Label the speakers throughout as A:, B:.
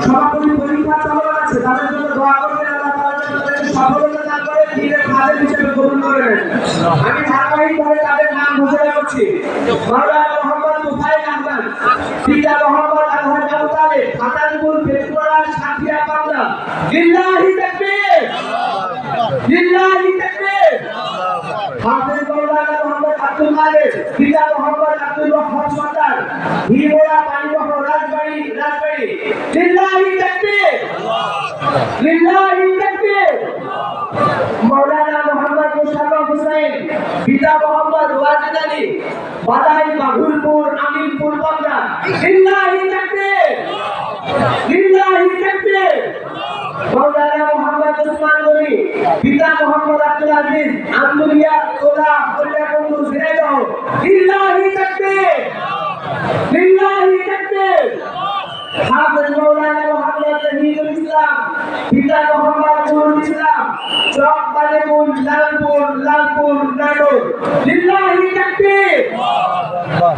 A: সমাপনী পরীক্ষা চলমান আছে, তাদের জন্য দোয়া করবেন। আল্লাহ তাআলা যেন তাদেরকে সফলতা দান করে, দ্বীনের খাদেম হিসেবে কবুল করে নেন। আমি ধারাবাহিকভাবে তাদের নাম ঘোষণা করছি। মাওলানা মোহাম্মদ মুফাইল আহমদ, পিতা মোহাম্মদ আজহার আবু তালেব, খাতানপুর বেতুয়া সাথিয়া পাবনা। লিল্লাহি তাকবীর, লিল্লাহি তাকবীর। হাফেজ মাওলানা মোহাম্মদ আব্দুল কাদের, পিতা মোহাম্মদ আব্দুল ওয়াহাব সরদার, হিমোরা পানিবহ রাজবাড়ী। লিল্লাহি তাকবীর, লিল্লাহি তাকবীর। মাওলানা মোহাম্মদ মুশাররফ হোসেন, পিতা মোহাম্মদ ওয়াজিদ আলী, বাদাই বাহুলপুর আমিনপুর পাবনা। লিল্লাহি তাকবীর, লিল্লাহি তাকবীর। মাওলানা মোহাম্মদ ওসমান গনি, পিতা মোহাম্মদ আব্দুল আজিজ, আন্দুলিয়া তোলা কল্যাণপুর ঝিনাইদহ। লিল্লাহি তাকবীর, লিল্লাহি তাকবীর। হাফেজ মাওলানা মোহাম্মদ জাহিদুল ইসলাম, পিতা মোহাম্মদ নুরুল ইসলাম, চক বালেপুর লালপুর নাটোর। লিল্লাহি তাকবীর,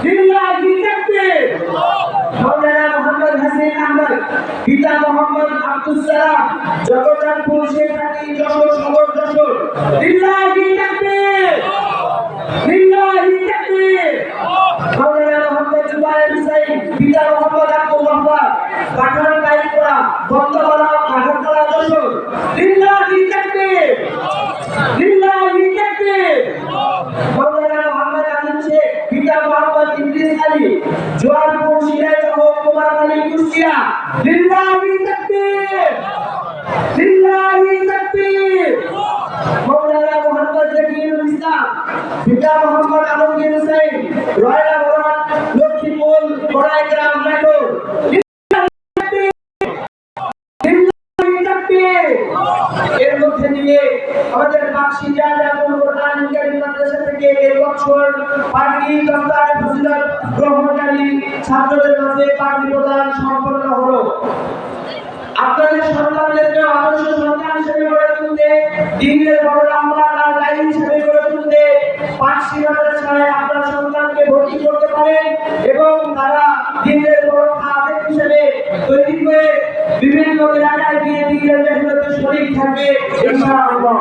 A: লিল্লাহি তাকবীর। মাওলানা মোহাম্মদ হাসিন আহমদ, পিতা মোহাম্মদ আব্দুস সালাম, জগৎপুর শেখাটি যশোর সদর যশোর। লিল্লাহি তাকবীর, লিল্লাহি তাকবীর। মাওলানা মোহাম্মদ জুবায়ের হুসাইন, পিতা মোহাম্মদ আব্দুল ওয়াহাব, পাঠান কাইপুরা বন্দরবালা কাঠারতলা যশোর। লিল্লাহি তাকবীর, লিল্লাহি তাকবীর। মাওলানা মোহাম্মদ আজিম শেখ, পিতা মোহাম্মদ ইদ্রিস আলী, জোয়ারপুর ঝিনাইদহ কুমারখালী কুষ্টিয়া। লিল্লাহি তাকবীর, লিল্লাহি তাকবীর। মাওলানা মোহাম্মদ জাকিরুল ইসলাম, পিতা মোহাম্মদ আলমগীর হোসেন, রয়লা বরাত লক্ষ্মীপুর বড়াইগ্রাম নাটোর। এর মধ্যে দিয়ে আমাদের বাক্সিজা কোরআন কারীম মাদ্রাসা থেকে এই বছর পাগড়ি দফতর ফজিলত গ্রহণকারী ছাত্রদের মাঝে পাগড়ি প্রদান সম্পন্ন হলো। আপনাদের সন্তানদেরকে আদর্শ সন্তান হিসেবে গড়ে তুলতে, দ্বীনের বড় নাম্বার আর লাইন হিসেবে গড়ে তুলতে পাঁচটি মাদ্রাসায় আপনার সন্তানকে ভর্তি করতে পারেন এবং তারা দ্বীনের বড় খাদেম হিসেবে তৈরি করে বিভিন্ন এলাকায় গিয়ে দ্বীনের মেহনতে শরীক থাকবে ইনশাআল্লাহ।